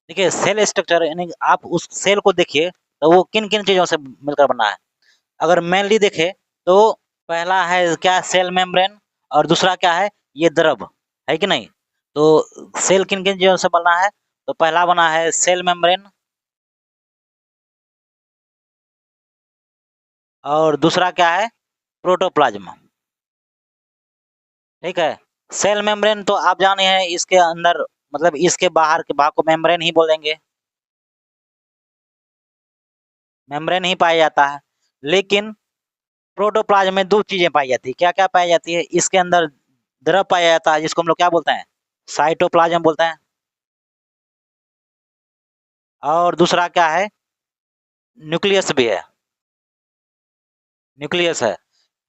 देखिए cell structure यानी आप उस सेल को देखिए तो वो किन किन चीजों से मिलकर बना है। अगर मेनली देखें तो पहला है क्या, सेल मेम्ब्रेन, और दूसरा क्या है, ये द्रव है कि नहीं। तो सेल किन किन चीजों से बना है, तो पहला बना है सेल मेम्ब्रेन, और दूसरा क्या है, प्रोटोप्लाज्म। ठीक है। सेल मेम्ब्रेन तो आप जाने हैं, इसके अंदर मतलब इसके बाहर के भाग को मेम्ब्रेन ही बोलेंगे, मेम्ब्रेन ही पाया जाता है। लेकिन प्रोटोप्लाज्म में दो चीजें पाई जाती है, क्या क्या पाई जाती है, इसके अंदर द्रव पाया जाता है जिसको हम लोग क्या बोलते हैं, साइटोप्लाज्म बोलते हैं, और दूसरा क्या है, न्यूक्लियस भी है, न्यूक्लियस है।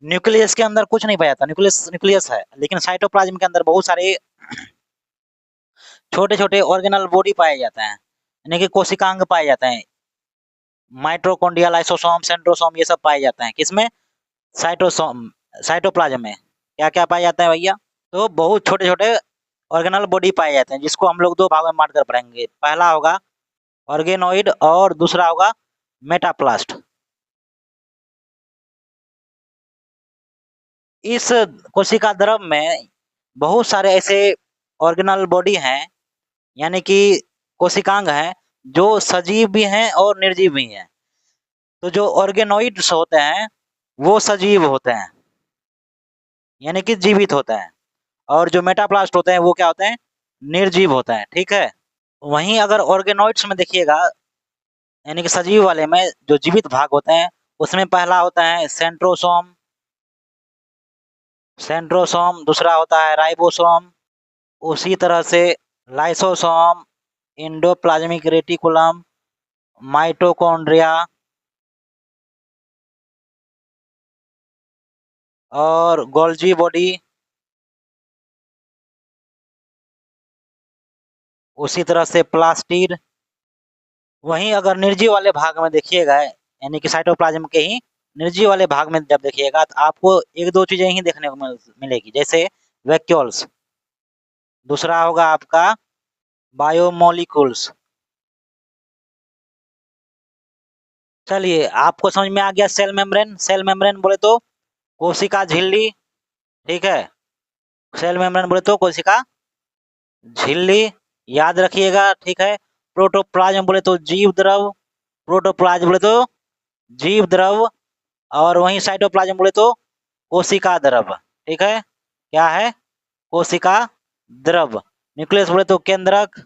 न्यूक्लियस के अंदर कुछ नहीं पाया जाता, न्यूक्लियस न्यूक्लियस है, लेकिन साइटोप्लाज्म के अंदर बहुत सारे छोटे छोटे ऑर्गेनल बॉडी पाए जाते हैं, यानी कि कोशिकांग पाए जाते हैं, माइट्रोकॉन्ड्रिया, लाइसोसोम, सेंट्रोसोम, ये सब पाए जाते हैं किसमें, साइटोसोम, साइटोप्लाज्म में। क्या क्या पाए जाते हैं भैया, तो बहुत छोटे छोटे ऑर्गेनल बॉडी पाए जाते हैं, जिसको हम लोग दो भागों में बांट कर पढ़ेंगे। पहला होगा ऑर्गेनोइड और दूसरा होगा मेटाप्लास्ट। इस कोशिका द्रव में बहुत सारे ऐसे ऑर्गेनल बॉडी हैं, यानी कि कोशिकांग हैं, जो सजीव भी हैं और निर्जीव भी हैं। तो जो ऑर्गेनोइड्स होते हैं वो सजीव होते हैं, यानी कि जीवित होते हैं, और जो मेटाप्लास्ट होते हैं वो क्या होते हैं, निर्जीव होते हैं। ठीक है। वहीं अगर ऑर्गेनोइड्स में देखिएगा, यानी कि सजीव वाले में जो जीवित भाग होते हैं, उसमें पहला होता है सेंट्रोसोम, सेंट्रोसोम, दूसरा होता है राइबोसोम, उसी तरह से लाइसोसोम, एंडोप्लाज्मिक रेटिकुलम, माइटोकॉन्ड्रिया, और गोल्जी बॉडी, उसी तरह से प्लास्टिड। वहीं अगर निर्जीव वाले भाग में देखिएगा, यानी कि साइटोप्लाज्म के ही निर्जीव वाले भाग में जब देखिएगा, तो आपको एक दो चीजें ही देखने को मिलेगी, जैसे वैक्यूल्स, दूसरा होगा आपका बायोमोलिकुल्स। चलिए, आपको समझ में आ गया सेल मेम्ब्रेन। सेल मेम्ब्रेन बोले तो कोशिका झिल्ली, ठीक है, सेल मेम्ब्रेन बोले तो कोशिका झिल्ली, याद रखिएगा। ठीक है। प्रोटोप्लाज्म बोले तो जीव द्रव, प्रोटोप्लाज्म बोले तो जीव द्रव, और वहीं साइटोप्लाज्म बोले तो कोशिका द्रव। ठीक है, क्या है, कोशिका द्रव। न्यूक्लियस बोले तो केंद्रक,